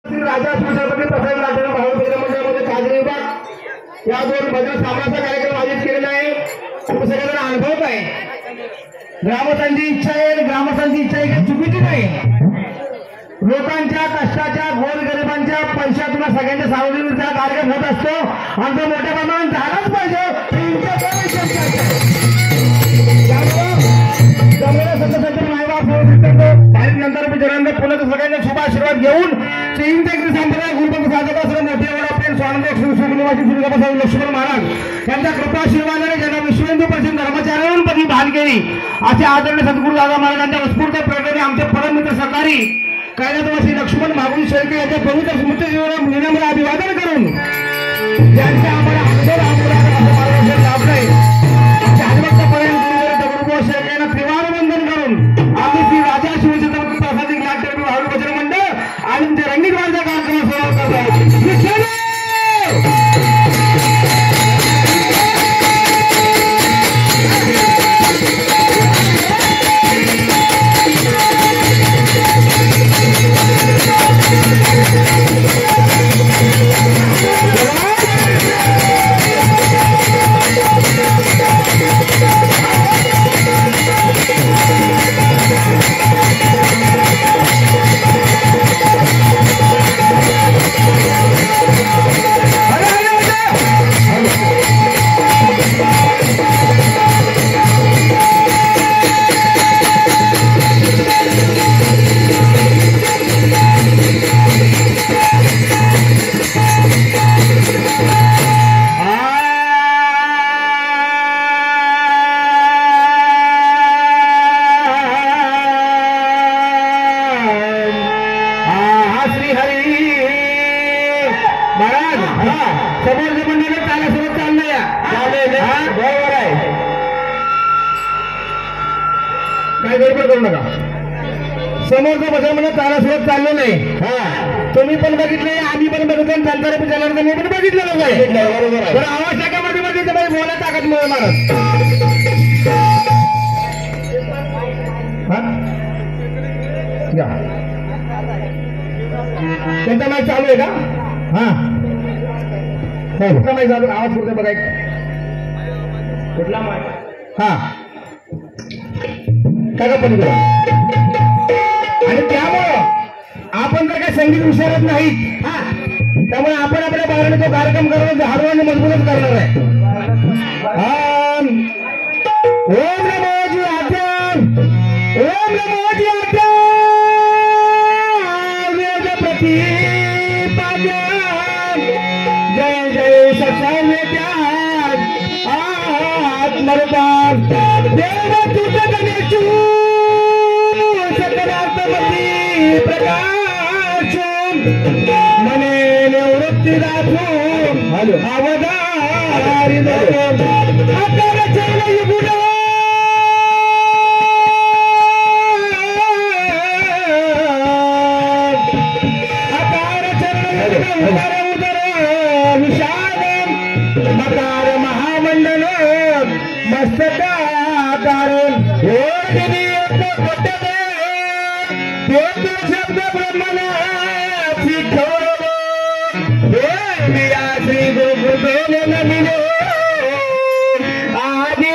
राजा छत्रपती प्रसाद लाटणे भावना मंडळामध्ये काजरी विभाग या दोन भजन सामनाचा कार्यक्रम आयोजित केलेला आहे। खूप सगळ्यांना अनुभव आहे। ग्रामस्थांची इच्छा आहे, ग्रामस्थांची इच्छा आहे की चुकीची नाही। लोकांच्या कष्टाच्या गोरगरिबांच्या पैशातून सगळ्यांच्या सार्वजनिक कार्यक्रम होत असतो आणि तो मोठ्या प्रमाणात झालाच पाहिजे। भारतीय जनता पार्टी जनांना पुन्हा सगळ्यांना शुभ आशीर्वाद घेऊन संप्रदाय गुरुपंथ साधक असं मोठे वडाप्रेम स्वानंद सुनिवासी श्री लक्ष्मण महाराज यांच्या कृपाशीर्वादाने ज्यांना विश्व हिंदू परिषद धर्माचार्यांपदी भान केली असे आदरणीय सद्गुरू दादा महाराजांच्या उत्स्फूर्त प्रेरणेने आमचे परममित्र सहकारी कैलासवासी लक्ष्मण मागुल शेळके यांच्या पवित्र स्मृतीजीवनाला विनम्र अभिवादन करून ज्यांच्या आम्हाला मार्गदर्शन लाभलंय शेळकेंना त्रिवार वंदन करून आम्ही श्री राजा शिवछत्रपती प्रसाद लाटणे भावना भजन मंडळ आणि ते रंगीत वारसा कार्यक्रम सुरू करत आहोत। समोरचं भजन म्हणजे तारा सुरत चाललं नाही। तुम्ही पण बघितले, आम्ही पण बघितलं, जनता जनार्दन पण बघितलेलं आहे। तर आवश्यकामध्ये बोला ताकद मिळेल महाराज। त्यांचा मॅच चालू आहे का? कुठला मॅच चालू? आवाज कुठे बघाय कुठला मॅच? काय पण आणि त्यामुळं आपण जर काही संगीत विचारत नाहीत त्यामुळे आपण आपल्या बाहेर तो कार्यक्रम करणार हळू आणि मजबूतच करणार आहे। ओम नमो जी आद्याम, ओम नमो जी आद्याम, वेद प्रतिपाद्याम, जय जय सत्संगत्याग आत्मरूपात देव तुझ गणेशू प्रकाश मने निवृत्ती दाखवून अवधारी आकार चरण गुण आकार चरण उदर विशाल मकार महामंडल मस्तकाकार शब्द ब्रह्मणा श्री गुरुदेव नमिनो आदि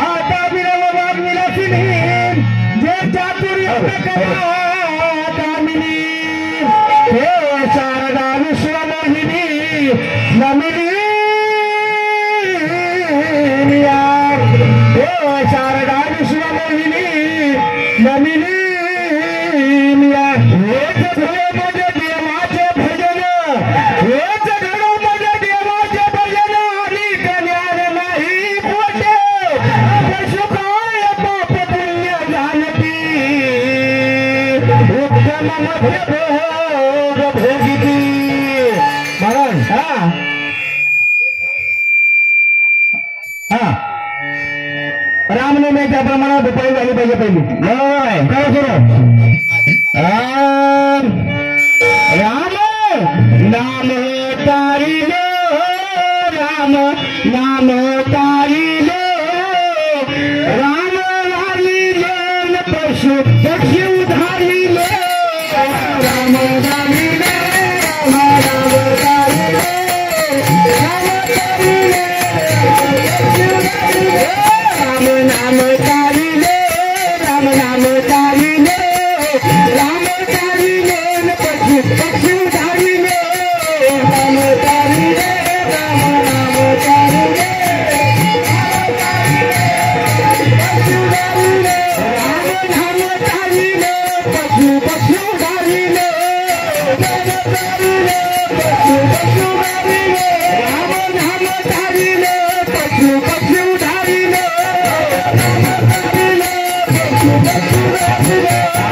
आता विनोबाद विलासिनी जे चातुर्य कामिनी हे शारदा विश्वमोहिनी नमिनी हे शारदा विश्वमोहिनी नमिनी हेच घडो माझे देवाचे भजन, हेच घडो माझे देवाचे भजन आणि कल्याण नाही पोटे पशुकाय पाप पुण्य जानती उत्तम मध्य भोग भोगिती महाराज। रामने त्याप्रमाणे दुपारी झाली पाहिजे पहिली काय करू राम नाम तारी राम नाम तारिले राम रामिले पशु पक्षी उधारिले राम रामिले राम तारिले राम तारिले राम नाम तारिले राम नाम तारिले राम तारिले पशु पक्षी उधारिले राम तारिले राम नाम तारिले राम नाम तारिले पशु पक्षी उधारिले राम तारिले पशु पक्षी उधारिले राम नाम तारिले पशु पक्षी उधारिले राम तारिले पशु पक्षी उधारिले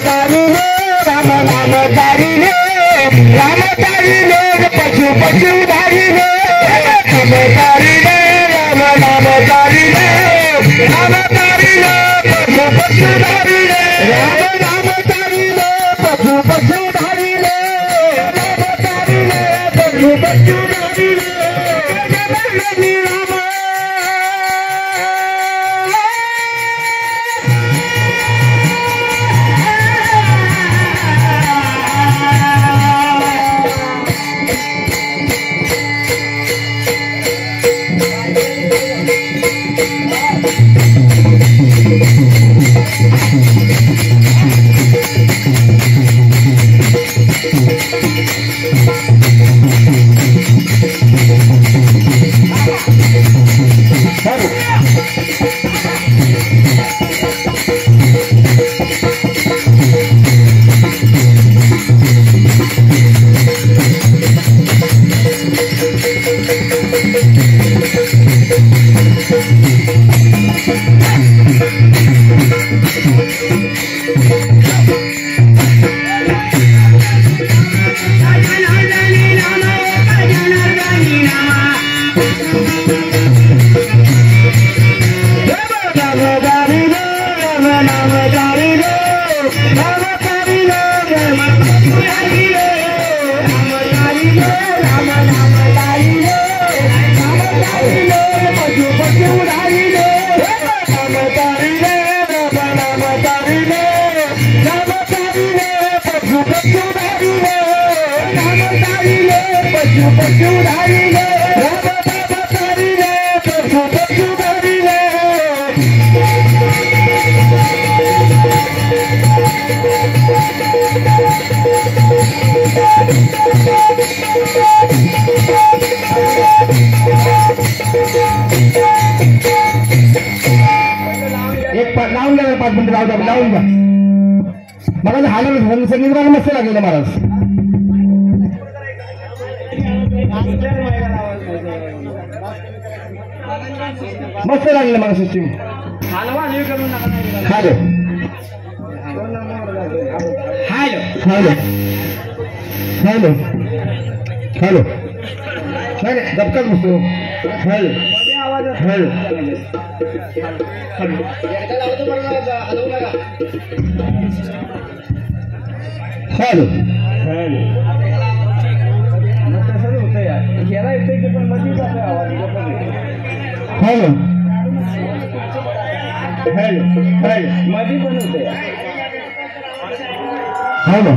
तारिले राम नाम तारिले राम तारिले पशु पशु धारिले राम तारिले राम नाम तारिले राम तारिले पशु पशु धारिले राम नाम तारिले पशु पशु धारिले राम तारिले पशु पशु धारिले लावून घ्या 5 मिनिटं लावून घ्या मला हालत संगीत गाणं मस्त लागलेलं महाराज मस्त लागलेलं मला system hello hello hello hello नाही दबकाच बसतो hello hello hello hello hello hello hello मध्ये पण होते हॅलो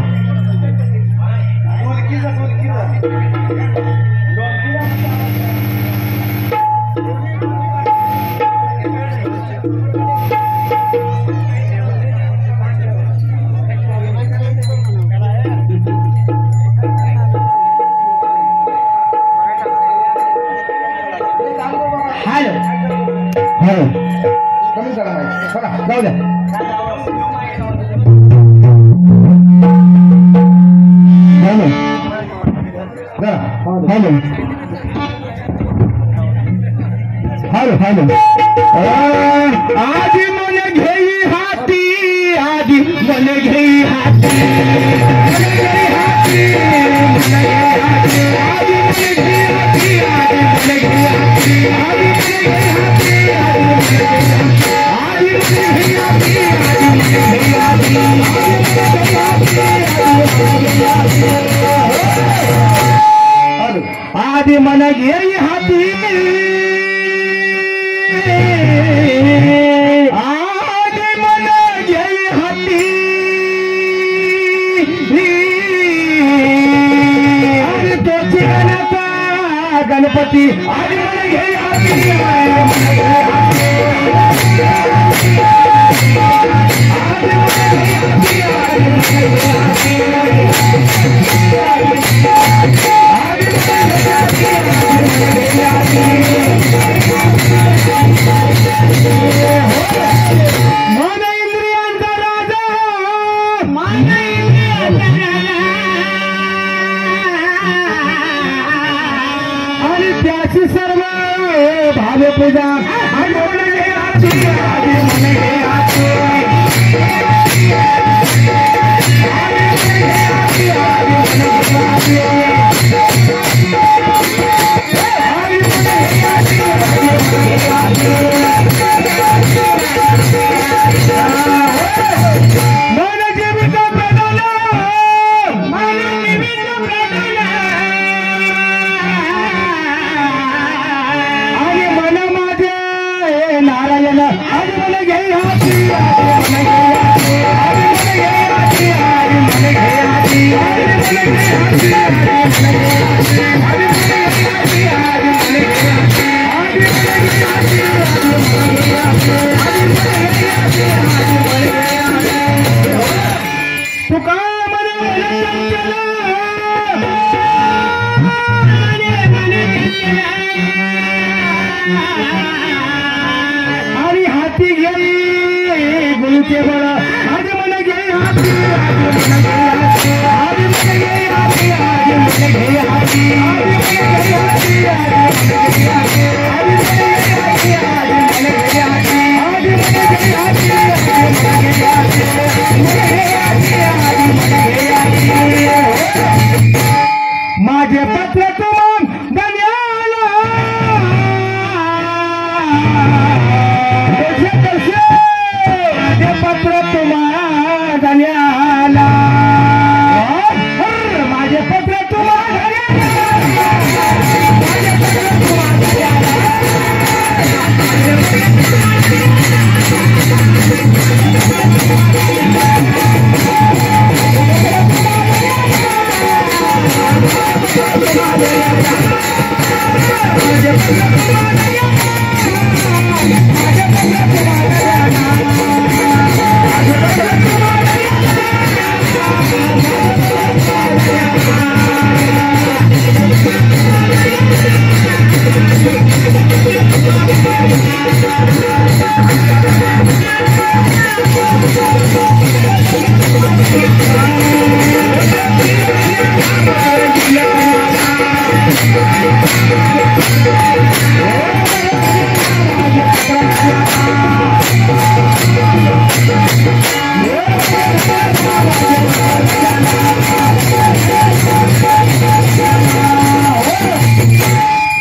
कमी करा माहिती बघा जाऊ द्या हॅलो हॅलो हॅलो हॅलो आधी मन घेई हाती आधी मन घेई हाती आदि मन घेई हाती आदि मन घेई हाती आदि तोची गणपती आदि मन घेई हाती सर्व भाव पूजा मन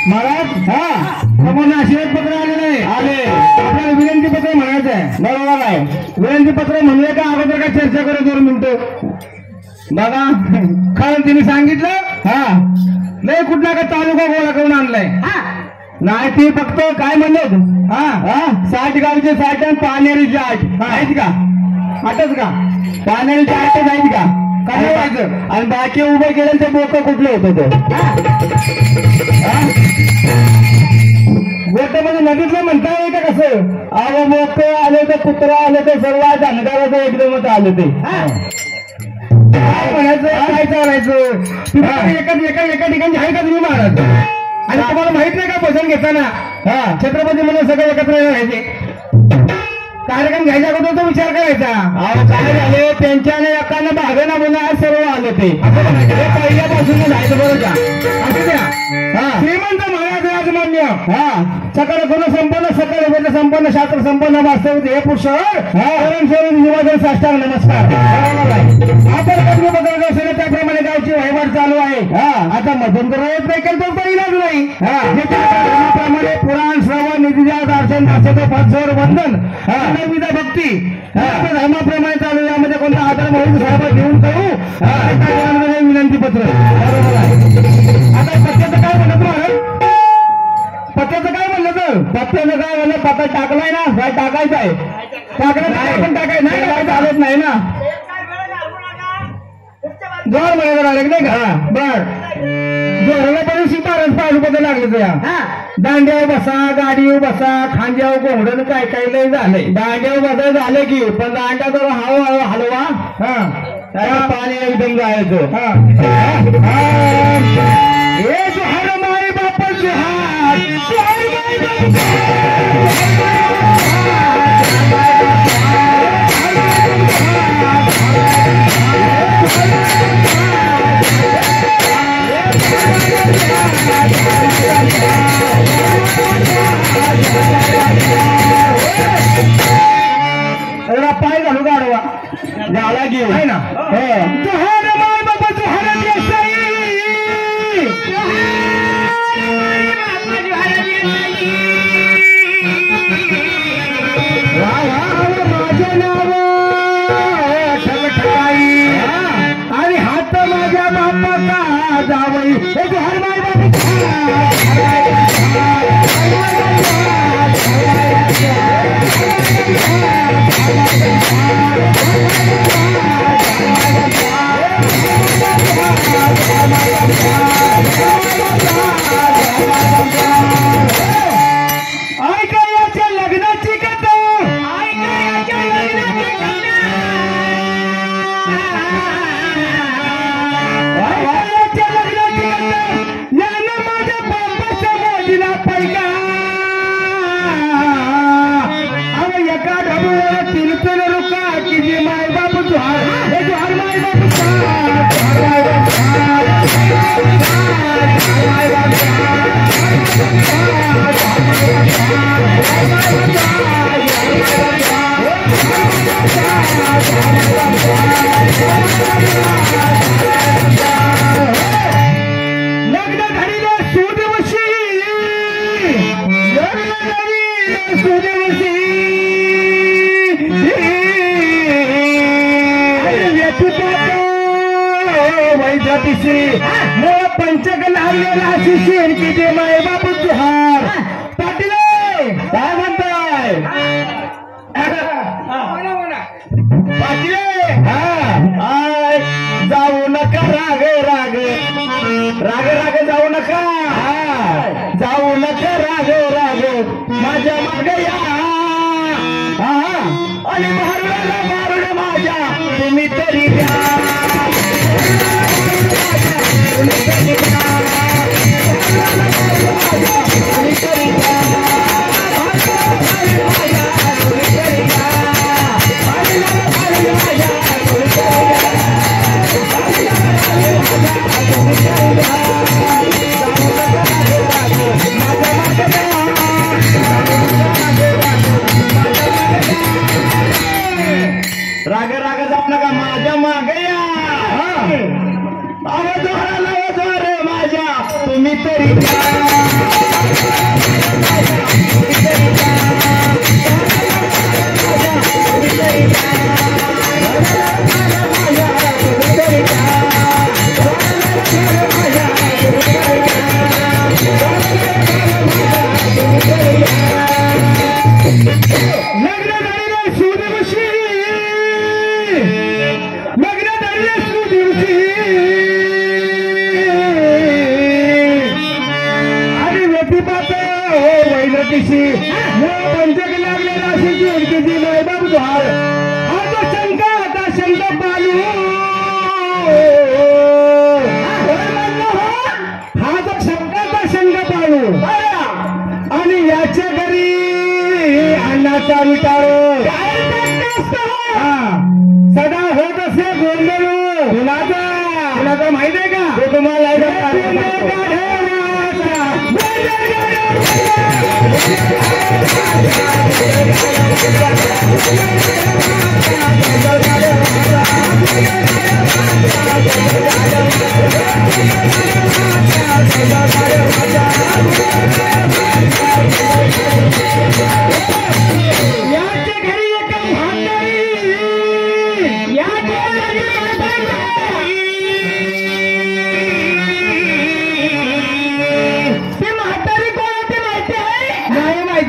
महाराज तुम्हाला आशीर्वाद पत्र आले नाही आले आपल्याला विनंती पत्र म्हणायचं आहे बरोबर आहे विनंती पत्र म्हणूया का अगोदर काय चर्चा करू 2 मिनिटं बघा कारण तिने सांगितलं नाही कुठला का तालुका गोळा करून आणलाय नाही ते फक्त काय म्हणलं 60 गावचे 60 आणि पाण्यारीचे 8 आहेत का 8च का पाण्यारीचे 8च आहेत का काय व्हायचं आणि बाकी उभं केलं ते बोक कुठलं होतं तो गोट्यामध्ये नदीतलं म्हणता येईल का कसं अहो मोक आले तर कुत्रा आले तर सर्व धनगाराचं एकदमच आले ते काय म्हणायचं काय चालायचं एका ठिकाणी आहे का तुम्ही महाराज आणि तुम्हाला माहित नाही का भजन घेताना छत्रपती म्हणून सगळे एकत्र राहायचे कार्यक्रम घ्यायच्या अगोदर तो विचार करायचा अहो काय झाले त्यांच्याने एकानं भागना म्हणून आज सर्व आले ते पहिल्यापासून जायचं बरं का असं द्या श्रीमंत महाराज राजमान्य सकल गुण संपन्न सकल वेद संपन्न शास्त्र संपन्न वास्तविक हे पुरुषावर साष्टांग नमस्कार आपण कधी त्याप्रमाणे गावची वहिवाट चालू आहे आता मध्यंतर नाही केलं तर इलाज नाही धर्माप्रमाणे पुराण श्रवण निधीजा दर्शन पदसर वंदन विधा भक्ती धर्माप्रमाणे चालू यामध्ये कोणता आधार म्हणून सहभाग घेऊन करू विनंती पत्र बरोबर आहे आता पत्त्याचं काय म्हणत महाराज पत्त्याचं काय म्हणलं तर पत्त्याचं काय म्हणलं पत्ता टाकलाय ना काय टाकायचं आहे टाकलं नाही पण टाकायचं नाही काय चालत नाही ना जोर म्हणायला लागले नाही का बर जोराला पण शिपारस पाडू लागले त्या दांड्यावर बसा गाडीवर बसा खांद्यावर कोंबडन काय काय लय झालंय दांड्यावर बसा झालं की पण दांड्या तर हळूहळू हलवा त्याला पाणी एकदम जायचं हे जोहार माय बापा जोहार पाय घालू गाडवा झाला घेऊ आहे ना जोहार माय बाबा जोहार देसाई माझं नाव ठगठगाई आणि हात माझ्या बापाचा जावई हे जोहार माय ऐकायच्या लग्नाची कथा यानं माझ्या बापाच्या मोदीला पैका अरे एका ढबूला 3 रुपया की जी माय बाप जोहार हे जोहार माय बाप लग्न घडीला सुदिवशी वैद्यतिश्री मोळ पंचक लागलेला शिशीर की जे माय बाप जोहार पाटील काय म्हणताय पाटील जाऊ नका राग राग राग राग जाऊ नका जाऊ नका राग राग माझ्या माग या आणि मारुडाला मारुड माझ्या तुम्ही तरी द्या Yeah. नका माझ्या मागे या रे माझ्या तुम्ही तरी पंचक लागलेला अशी बाबू झाड हा जो शंका होता शंका पालू हा जो शंकाचा शंका पालू आणि याच्या घरी अन्नाचा विटाळ सदा होत असे गोंधळ कुणाचा माहित आहे का तो तुम्हाला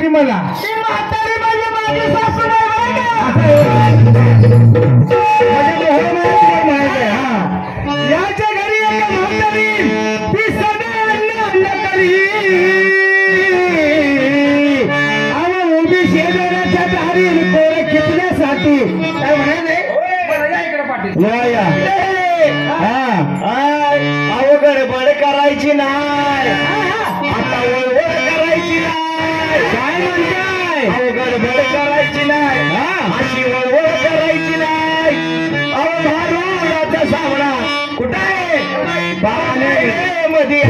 मला याच्या घरी ती सदा अन्न करी आणि उभी शेजाऱ्याच्या दारी कोरे खिचण्यासाठी काय म्हणाले अहो गडबड करायची नाही आता वळवळ करायची नाही काय म्हणताय अहो गडबड करायची नाही अशी वळवळ करायची नाही अहो भारूडाचा सामना कुठं आहे पाण्यामध्ये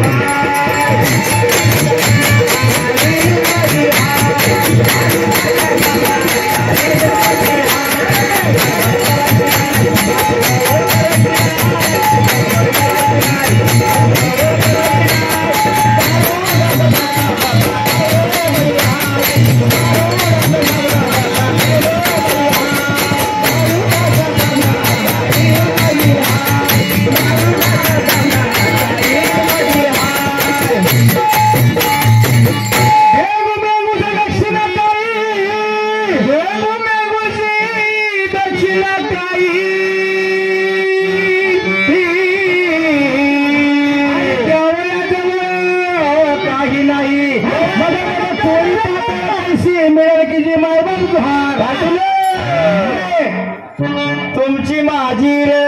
तुमची माझी रे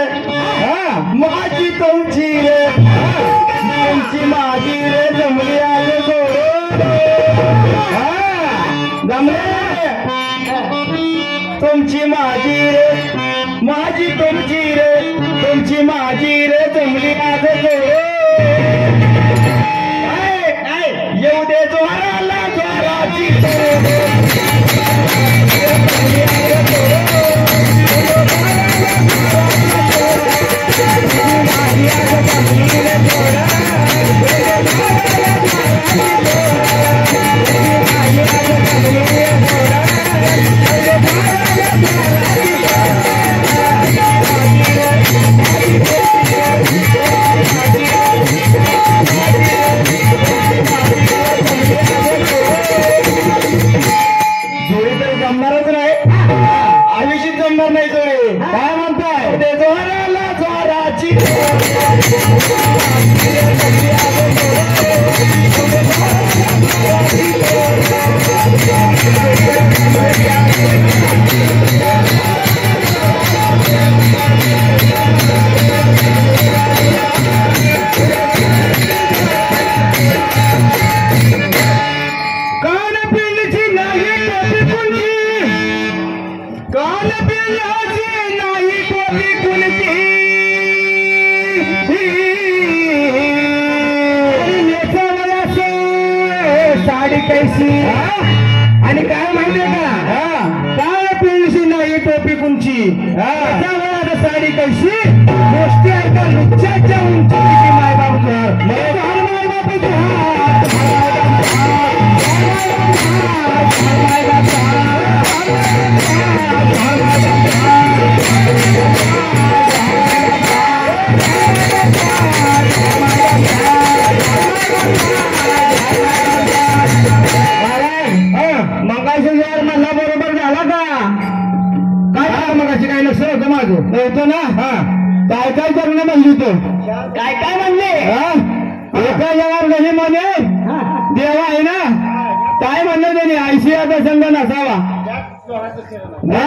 माझी तुमची रे तुमची माझी रे जमली आज जमले तुमची माझी रे माझी तुमची रे तुमची माझी रे जमली आज येऊ दे जोराला जोराची जमणारच नाही आयुष्यात जमणार नाही जोडी काय म्हणताय ते जोराला जोराची साडी कैसी आणि काय माहितीये का काळ पिळशी नाही टोपी कुंची साडी कशी गोष्टी ऐका लुच्च्याच्या उंची मायबाप तुझार मायबाप मंगाशी यार मला बरोबर झाला का काय मगाशी काय लक्ष होतं माझं नव्हतं ना हा काय काय करणं म्हणली तू काय काय म्हणले एका जगावर गणी म्हणे देवा आहे ना काय म्हणलं त्याने आयसीआचा संघ नसावा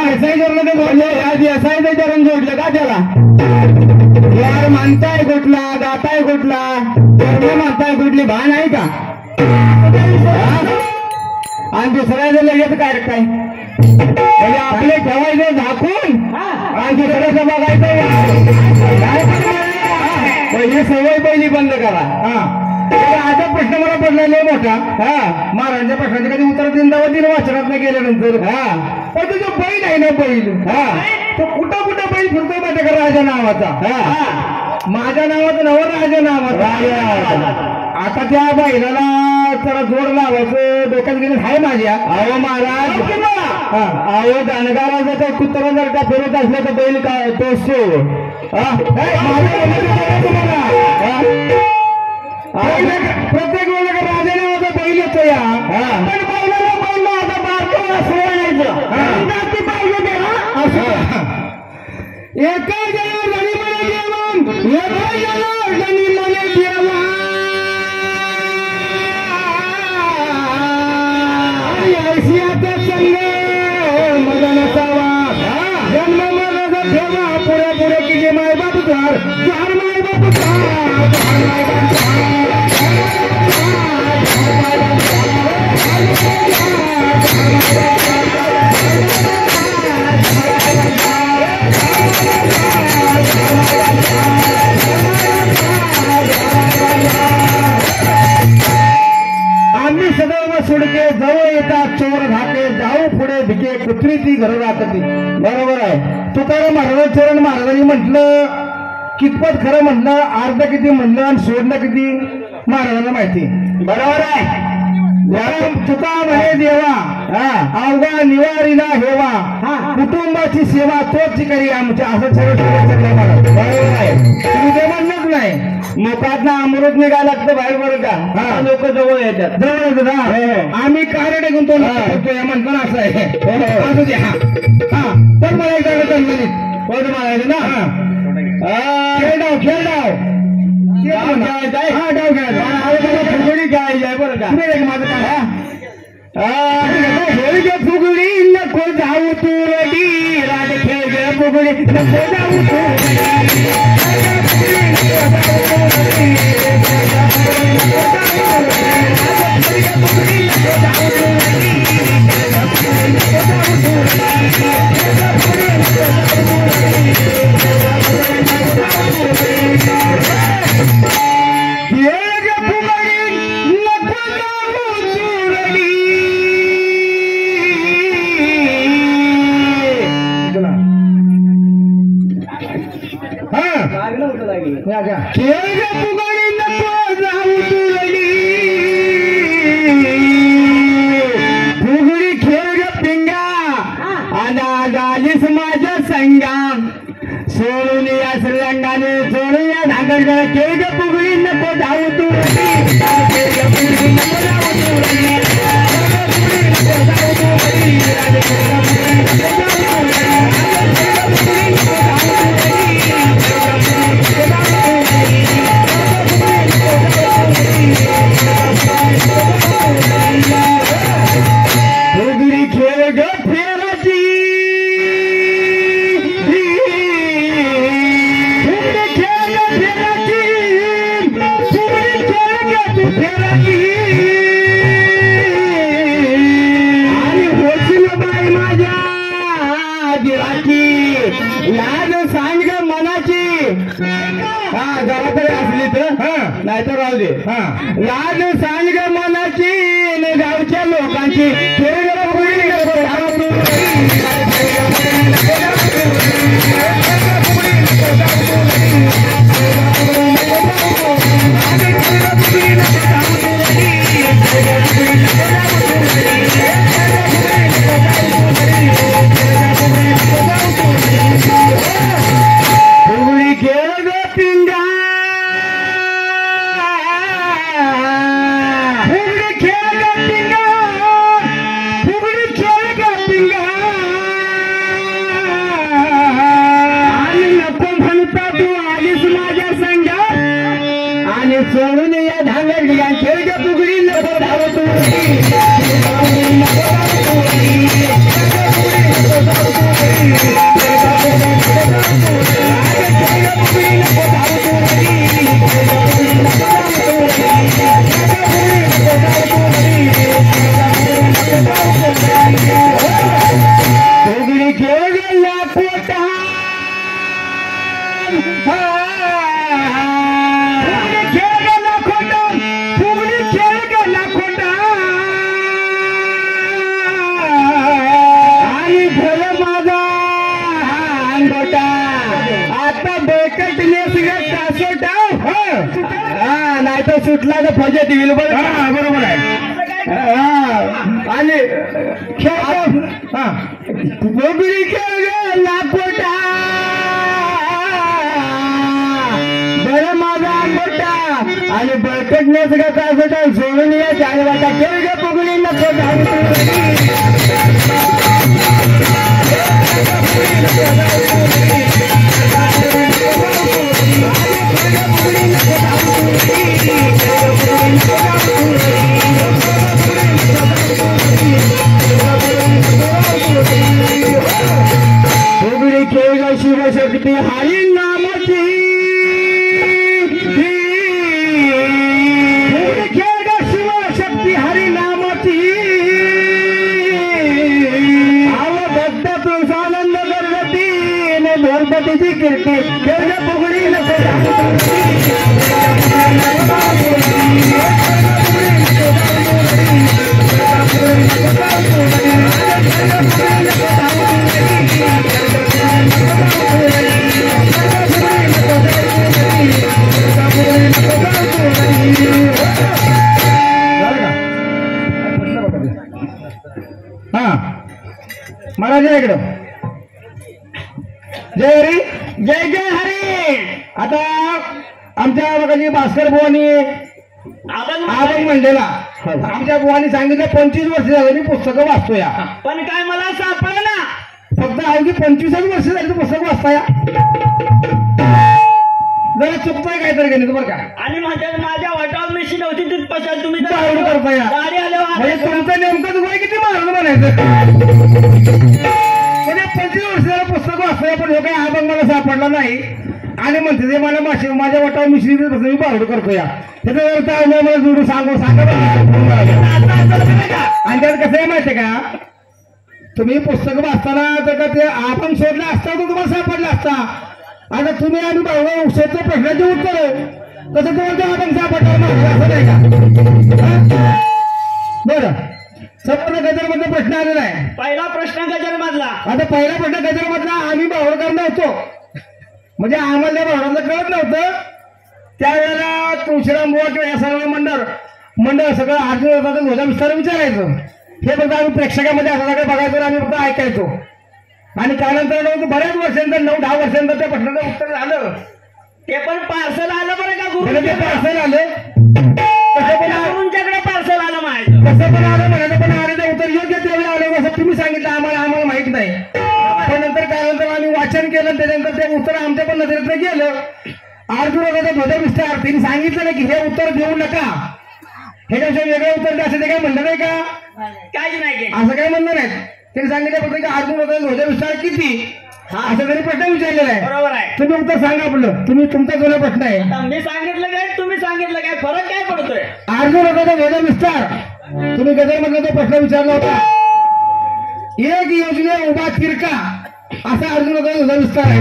ऐसाई करणं ते बोलले आधी असायचं चरण जोडलं का त्याला यार मानताय कुठला गाताय कुठला धर्म मानताय कुठली भान आहे का आणि दुसऱ्याचं लगेच काय काय म्हणजे आपले ठेवायचे झाकून आणि दुसऱ्याचं बघायचं ही सवय पहिली बंद करा आता प्रश्न मला पडला लय मोठा महाराजांच्या प्रश्नाचे कधी उत्तर दिन वाचनात नाही गेल्यानंतर पण तुझं बैल आहे ना बैल तो कुठं कुठं बैल फिरतोय माहिती का राजा नावाचा माझ्या नावाचं नव राजा नावाचा आता त्या बैलाला जरा जोड लावायचं डोक्यात गेलं आहे माझ्या अहो महाराज अहो दानगाराचा काही कुत्रा जर का फिरत असलं तर बैल काय तो सो प्रत्येक वेळेला राजा नावाचा बैल येतो या पण बैलाला बैल आता बारकाला सोडायचं एका जणावर गणी म्हणे जेवण एका जणावर गणी म्हणे जेवण ऐशियाचा संघ मजा नसावा जन्म मनाचा ठेवा पुढे पुढे किती मायबाप घर चार मायबाप आम्ही सदैव सुडके जवळ येतात चोर धाके जाऊ पुढे भिके कुत्री ती घर राहते बरोबर आहे तुकाराम महाराज चरण महाराजांनी म्हटलं कितपत खरं म्हणलं अर्ध किती म्हणलं आणि सोडणं किती महाराजांना माहिती बरोबर आहे तुका म्हणे देवा अवघा निवारीला हेवा कुटुंबाची सेवा तोच करी आमच्या असं बरोबर आहे तुम्ही ते म्हणणंच नाही मुखात ना अमृत निघायला लागतं बाहेर बरं का लोक जवळ येतात जवळ येतात आम्ही कार्य गुंतवणूक या म्हणतो असं आहे असू दे पण मला एक जागा म्हणायचं ना खेळडाव खेळडाव डाव खेळायचा फुगडी खेळायची आहे बरं का माझं फुगडी नको जाऊ तू रडी राज खेळ फुगडी नको जाऊ फुगडी खेळ ग पिंगा आला गालीस माझ्या संगा सोडून या श्रीरंगाने सोडून या ढाकण खेळ ग फुगडी नको धावू तू फुगडी खेळ ग फेराची फुगडी खेळ ग फेराची फुगडी खेळ ग तू फेराची आणि होशील बाई माझ्या गिराकी लाज सांग ग मनाची जरा तरी असली तर नाहीतर राहू दे लाज सांग ग मनाची गावच्या लोकांची फुगडी सोडून या धांगडल्या खेळच्या फुगडी नको धाव तू फुगडी खेळ गेला पोटा नाही तर सुटला तर फजेत येईल बरोबर आहे आणि फुगडी खेळ गेला पोटा बरं माझा आंबोटा आणि बळकटण्यास का कासोटा सोडून या चार वाटा खेळ गे फुगडी नको फुगडी खेळ शिवशक्ती हरी नामाची फुगडी खेळ शिवशक्ती हरी नामाची आव भक्त तुळसानंद गर्भती गणपतीची कीर्ती खेळ फुगडी नको महाराज इकडं जय हरी जय जय हरी. आता आमच्या बघा भास्कर बुवानी आबंग म्हणलेला आमच्या बुवानी सांगितलं 25 वर्ष झाली मी पुस्तकं वाचतो या पण काय मला सापडलं ना फक्त अवघी 25 वर्ष झाली पुस्तक वाचता या जरा चुकतोय काहीतरी गणित बरं का. आणि माझ्या वाटावर मेशी नव्हती तिथपासून तुम्ही आवड करता या गाडी आल्यावर म्हणजे तुमचं नेमकं वय किती मारलं म्हणायचं म्हणजे 25 वर्ष झालं पुस्तक वाचतोय पण हे काही आबंग मला सापडला नाही आणि म्हणते ते मला माझ्या वाटावर मिश्री मी बावड करतो या त्याचा मला जोडून सांगा आणि त्यात कसं आहे माहितीये का तुम्ही पुस्तक वाचताना तर का ते आपण शोधला असता तर तुम्हाला सापडला असता. आता तुम्ही आणि बावडा शोधतो प्रश्नाचे उत्तर तसं तुम्हाला आपण सापडणार असं नाही का. बरं संपूर्ण गजर मधला प्रश्न आलेला आहे. पहिला प्रश्न गजर मधला. आता पहिला प्रश्न गजर मधला आम्ही बावडकर नव्हतो म्हणजे आम्हाला त्या बावडाचं कळत नव्हतं त्यावेळेला तुळशीराम बुवा किंवा या सर्व मंडळ सगळं अर्जुन ध्वजा विस्तार विचारायचं हे फक्त आम्ही प्रेक्षकामध्ये असं सगळं बघायचो आणि आम्ही फक्त ऐकायचो आणि त्यानंतर बऱ्याच वर्षांतर 9-10 वर्षांतर त्या प्रश्नाचं उत्तर झालं ते पण पार्सल आलं बरं का गुरु ते पार्सल आलं गुरुंच्याकडे पार्सल आलं माहिती कसं पण आलं म्हणायचं पण आलं ते उत्तर योग्य तेवढं आलं असं तुम्ही सांगितलं आम्हाला माहित नाही पण नंतर त्यानंतर आम्ही वाचन केलं त्याच्यानंतर ते उत्तर आमच्या पण नजरेत गेलं अर्जुनाचा ध्वजा विस्तार त्यांनी सांगितलं ना की हे उत्तर देऊ नका ह्याच्यापेक्षा वेगळं उत्तर द्यायचं ते काय म्हणलं नाही का काहीच नाही असं काय म्हणलं नाही त्यांनी सांगितलं फक्त की अर्जुनाचा ध्वजा विस्तार किती असं त्यांनी प्रश्न विचारलेला आहे. बरोबर आहे तुम्ही उत्तर सांगा आपलं तुमचा जुना प्रश्न आहे. मी सांगितलं काय तुम्ही सांगितलं काय फरक काय पडतोय अर्जुनाचा ध्वजा विस्तार तुम्ही गजरमधला तो प्रश्न विचारला होता एक योजने उभा तिरका असा अर्जुनाचा ध्वजा विस्तार आहे.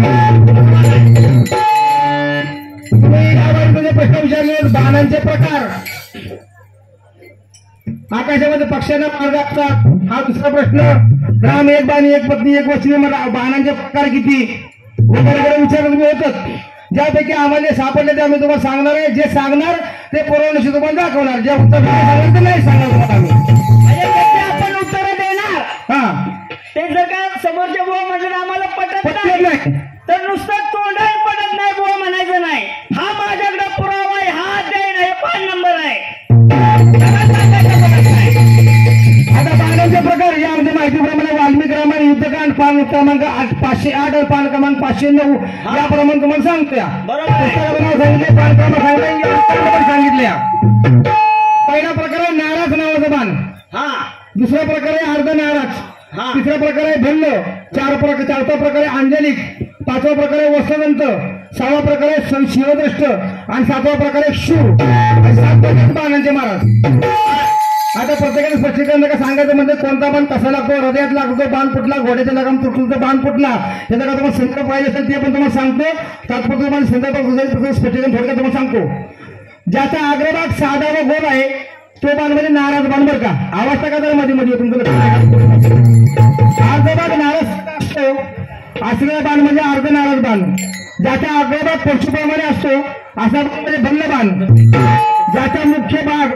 तुम्ही यावर प्रश्न विचारले बाणांचे प्रकार आकाशामध्ये पक्ष्यांना मार्ग असतात हा दुसरा प्रश्न राम एक बाणी एक पत्नी एक वचनी बाणांचे प्रकार किती वगैरे विचार तुम्ही होतात ज्यापैकी आम्हाला सापडले ते आम्ही तुम्हाला सांगणार आहे जे सांगणार ते पुरवण्याशी तुम्हाला दाखवणार जे उत्तर सांगणार ते नाही सांगणार तुम्हाला आम्ही आपण उत्तर देणार हा ते जर का समोरच्या बुवा म्हटलं आम्हाला पटत नाही तर नुसतं तोंडाही पडत नाही बुवा म्हणायचं नाही हा माझ्याकडे पुरावा आहे हा अध्याय नाही 5 नंबर आहे. आता बाणांचे प्रकार या आमच्या माहितीप्रमाणे वाल्मिक रामायण युद्धकांड पान क्रमांक 508 पान क्रमांक 509 याप्रमाणे तुम्हाला सांगतोय. बरोबर आहे. पुस्तकाचं नाव सांगितले, पान क्रमांक सांगितल्या. पहिला प्रकार आहे नाराज नावाचं बाण. हा दुसरा प्रकार आहे अर्ध नाराज. हा. तिसरा प्रकार आहे भल्ल. चौथा प्रकार आहे अंजलिक. पाचवा प्रकार आहे वस्त्रदंत. सहावा प्रकार आहे शिवदृष्ट आणि सातवा प्रकार आहे शूर. आणि 7 प्रकार बाणांचे महाराज. आता प्रत्येकाने स्पष्टीकरण का सांगायचं म्हणजे कोणता बाण कसा लागतो, हृदयात लागतो बाण कुठला, घोड्याच्या लगाम तुटतो बाण कुठला, याचा का तुम्हाला संदर्भ पाहिजे असेल ते पण तुम्हाला सांगतो. तात्पुरतं तुम्हाला संदर्भ स्पष्टीकरण थोडक्यात तुम्हाला सांगतो. ज्याचा अग्रभाग साधा व गोल आहे तो बाण म्हणजे नाराज बाण. बरं का, आवाज टाका जरा मध्ये मध्ये तुमचं अर्धभाग नाराज असतो असलेला बाण म्हणजे अर्ध नाराज बाण. ज्याचा अग्रभाग परशुप्रमाणे असतो असा बाण म्हणजे भल्ल बाण. ज्याचा मुख्य भाग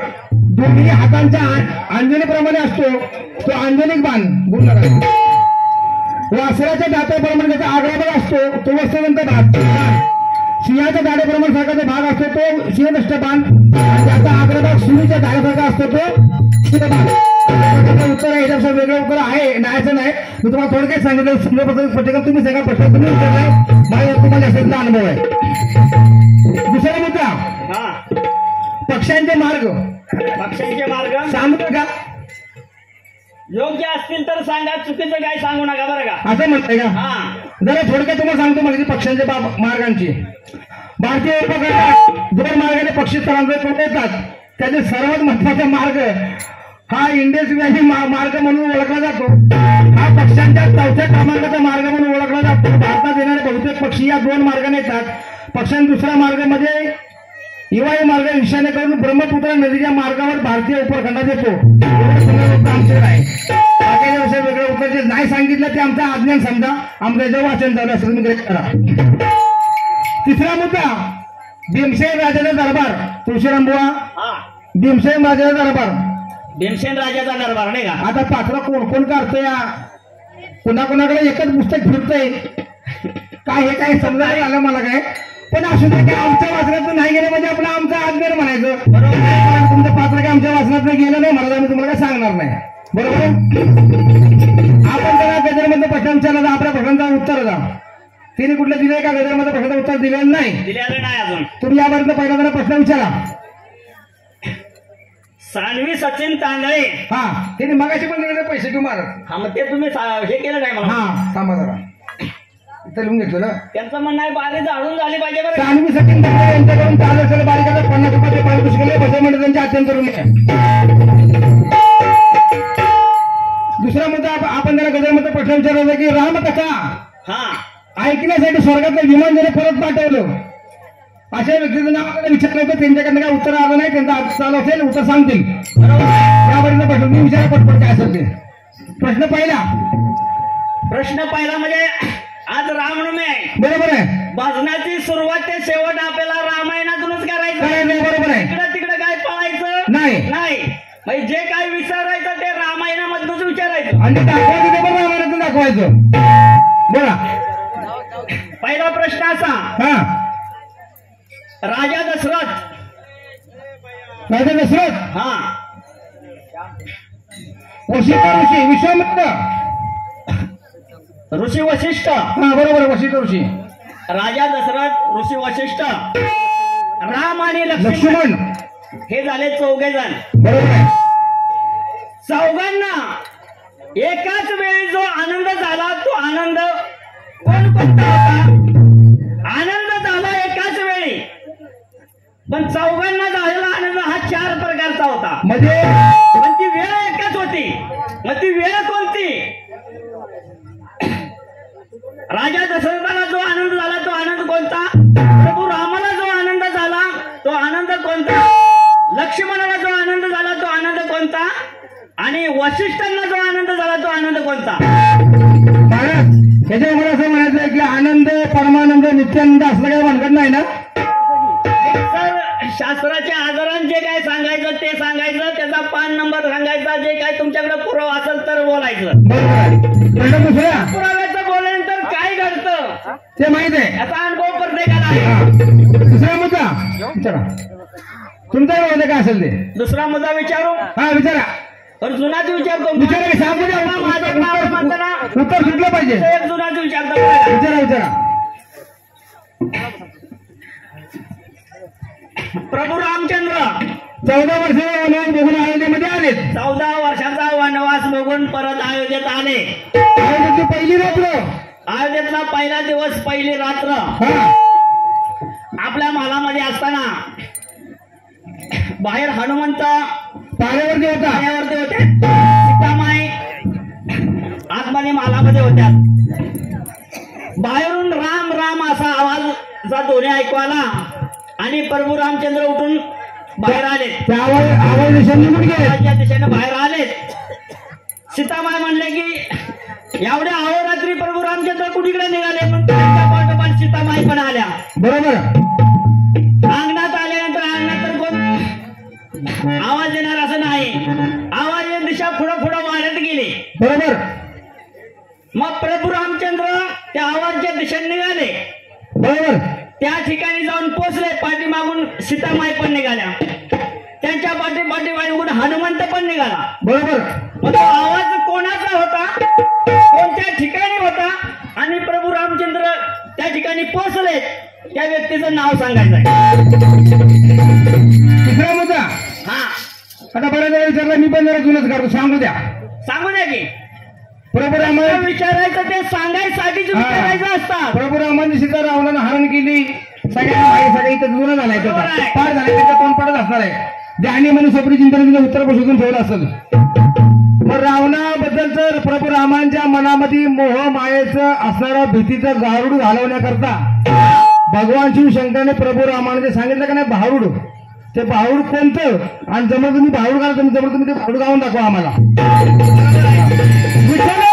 दोन्ही हातांच्या अंजनीप्रमाणे असतो तो अंजनिक बाण. वासराच्या दाताप्रमाणे ज्याचा अग्रभाग असतो तो वस्त्रदंत भाग. सिंहाच्या दाढेप्रमाणे सारखाचा भाग असतो तो सिंहदष्ट बाण. ज्याचा अग्रभाग सुरीच्या दाढेसारखा असतो तो शिरबाण. उत्तर आहे, याच्यापेक्षा वेगळं उत्तर आहे नाहीचं नाही. मी तुम्हाला थोडक्यात सांगितलं. सुंदर पटकन तुम्ही सगळा प्रश्न तुम्ही विचारलाय. माझ्या तुम्हाला असेल अनुभव आहे. दुसरा मुद्दा हा. पक्ष्यांचे मार्ग. पक्षांचे मार्ग सांगू का योग्य असतील तर सांगा, चुकीचं काय सांगू नका बरं का. असं म्हणताय का. हा. जरा थोडक्यात तुम्हाला सांगतो म्हणजे पक्ष्यांच्या मार्गांची. भारतीय उपखंडात 2 मार्गाने पक्षी स्थलांतर करून येतात. त्याचे सर्वात महत्वाचा मार्ग हा इंडियस व्हॅली मार्ग म्हणून ओळखला जातो. हा पक्ष्यांच्या 4थ्या क्रमांकाचा मार्ग म्हणून ओळखला जातो. भारतात येणारे बहुतेक पक्षी या 2 मार्गाने येतात. पक्ष्यांचा दुसरा मार्ग म्हणजे हिवाळी मार्ग ईशान्य करून ब्रह्मपुत्र नदीच्या मार्गावर भारतीय उपखंडात येतो. आमचे आहे बाकीच्या विषय वेगळं उत्तर जे नाही सांगितलं ते आमचं अज्ञान समजा. आमचं जे वाचन झालं असं तुम्ही ग्रेट करा. तिसरा मुद्दा भीमसेन राजाचा दरबार. तुळशीराम बुवा, हा. भीमसेन राजाचा दरबार. भीमसेन राजाचा दरबार नाही का. आता पात्र कोण कोण काढतोय या कोणाकोणाकडे एकच पुस्तक फिरतंय काय हे काय समजायला आलं मला काय. पण असू दे काय आमच्या वाचनात नाही गेलं म्हणजे आपलं आमचं अज्ञान म्हणायचं. बरोबर. तुमचं पात्र काय आमच्या वाचनात गेलं नाही मला मी तुम्हाला काय सांगणार नाही. बरोबर. आपण जरा गजरमध्ये प्रश्न विचारला आपल्या प्रश्नांचा उत्तर द्या. तिने कुठलं दिलंय का गजरमध्ये प्रश्नाचं उत्तर दिलेलं नाही. दिलेलं नाही अजून. तुम्ही यापर्यंत पहिला जरा प्रश्न विचारा. सानवी सचिन तांदळे. हा तिने मगाशी पण दिलेले पैसे घेऊ महाराज. हा मग ते तुम्ही हे केलं काय मला. हा थांबा जरा इथं लिहून घेतलं ना. त्यांचं म्हणणं आहे बारी जाळून झाली पाहिजे बरं. सानवी सचिन तांदळे यांच्याकडून 4 वर्षाला बालिकाला 50 रुपये पारितोषिक केले. बचत मंडळ त्यांच्या अत्यंत करून नये. दुसरा मुद्दा आपण जरा गजरमध्ये प्रश्न विचारला होता की रामकथा हा ऐकण्यासाठी स्वर्गातलं विमान जरी परत पाठवलं अशा व्यक्तीचं नाव आपल्याला विचारलं होतं. त्यांच्याकडनं काय उत्तर आलं नाही. त्यांचा चालू असेल उत्तर सांगतील. यापर्यंत प्रश्न मी विचारा पटपट काय असेल ते. प्रश्न पहिला म्हणजे आज रामनवमी आहे. बरोबर आहे. भजनाची सुरुवात ते शेवट आपल्याला रामायणातूनच करायचं. बरोबर आहे. इकडं तिकडं काय पळायचं नाही. म्हणजे जे काय विचारायचं ते रामायणामधूनच विचारायचं. आणि दाखवायचं ते पण रामायणातून दाखवायचं. बोला. पहिला प्रश्न असा. हा. राजा दशरथ हा वशिष्ठ ऋषी विश्वामित्र ऋषी वशिष्ठ. हा बरोबर वशिष्ठ ऋषी. राजा दशरथ ऋषी वशिष्ठ राम आणि लक्ष्मण हे झाले 4 जण. बरोबर आहे. 4 एकाच वेळी जो आनंद झाला तो आनंद कोणता होता. आनंद झाला एकाच वेळी पण 4 झालेला आनंद हा 4 प्रकारचा होता. म्हणजे पण ती वेळ एकच होती. मग ती वेळ कोणती. राजा दशरथाला जो आनंद झाला तो आनंद कोणता. प्रभू रामाला जो आनंद झाला तो आनंद कोणता. लक्ष्मणाला जो आनंद झाला तो आनंद कोणता. आणि वशिष्ठांना जो आनंद झाला तो आनंद कोणता. महाराज याच्या मला असं म्हणायचं की आनंद परमानंद नित्यानंद असलं काही भानगड नाही ना. तर शास्त्राच्या आधाराने जे काय सांगायचं ते सांगायचं. त्याचा पान नंबर सांगायचा. जे काय तुमच्याकडे पुरावा असेल तर बोलायचं. बरोबर. दुसऱ्या पुराव्याचं बोलल्यानंतर काय घडतं ते माहित आहे. याचा अनुभव प्रत्येकाला आहे. दुसरा मुद्दा विचारा. तुमचा काय असेल ते. दुसरा मुद्दा विचारू. हा विचारा. पण जुनाच विचारतो विचारा की सांगू द्या. माझ्या नावावर म्हणताना उत्तर सुटलं पाहिजे. एक जुनाच विचारतो बघा. विचारा विचारा. प्रभू रामचंद्र 14 वर्ष वनवास बघून अयोध्येमध्ये आले. 14 वर्षाचा वनवास बघून परत अयोध्येत आले. अयोध्येची पहिली रात्र. अयोध्येतला पहिला दिवस पहिली रात्र हा आपल्या महालामध्ये असताना बाहेर हनुमंत पाण्यावरती होता. पाण्यावरती होते. सीतामाई आतमध्ये महालामध्ये होत्या. बाहेरून राम राम असा आवाजचा ध्वनी ऐकू आला आणि प्रभू रामचंद्र उठून बाहेर आले. त्या आवाज दिशेने निघून गेले. आवाजाच्या दिशेने बाहेर आले. सीतामाई म्हणले की एवढ्या अहोरात्री प्रभू रामचंद्र कुठीकडे निघाले. म्हणून त्यांच्या पाठोपाठ सीतामाई पण आल्या. बरोबर. अंगणात आल्यानंतर अंगणात तर कोण आवाज देणार असं नाही. आवाज दिशा पुढं पुढं वाढत गेली. बरोबर. मग प्रभू रामचंद्र त्या आवाजच्या दिशेने निघाले. बरोबर. त्या ठिकाणी जाऊन पोचले. पाठीमागून सीतामाई पण निघाल्या. त्यांच्या पाठीमागून हनुमंत पण निघाला. बरोबर. मग तो आवाज कोणाचा होता, कोणत्या ठिकाणी होता आणि प्रभू रामचंद्र त्या ठिकाणी पोहोचले त्या व्यक्तीचं नाव सांगायचं आहे. तिसरा मुद्दा. हा आता बऱ्याच वेळा विचारला, मी पण जरा जुनच करतो, सांगू द्या. सांगू द्या की प्रभू रामाने विचारायचं ते सांगायसाठीच विचारायचं असतात. प्रभू रामाने सीता रावणानं हरण केली. सगळ्यांना माहिती सगळं इथं जुनं झालाय. तो बरोबर आहे. पार झालाय. त्याचं तोंड पडत असणार आहे. ज्याने म्हणे सपरी चिंतन उत्तर शोधून ठेवलं असेल. मग रावणाबद्दल तर प्रभू रामांच्या मनामध्ये मोह मायेचं असणारं भीतीचं गारुड घालवण्याकरता भगवान शिवशंकराने प्रभू रामाने सांगितलं का नाही, भारूड. ते भारूड कोणतं आणि जमलं तुम्ही भारूड घाला, तुम्ही जमलं तुम्ही ते भारूड गावून दाखवा आम्हाला. विठ्ठल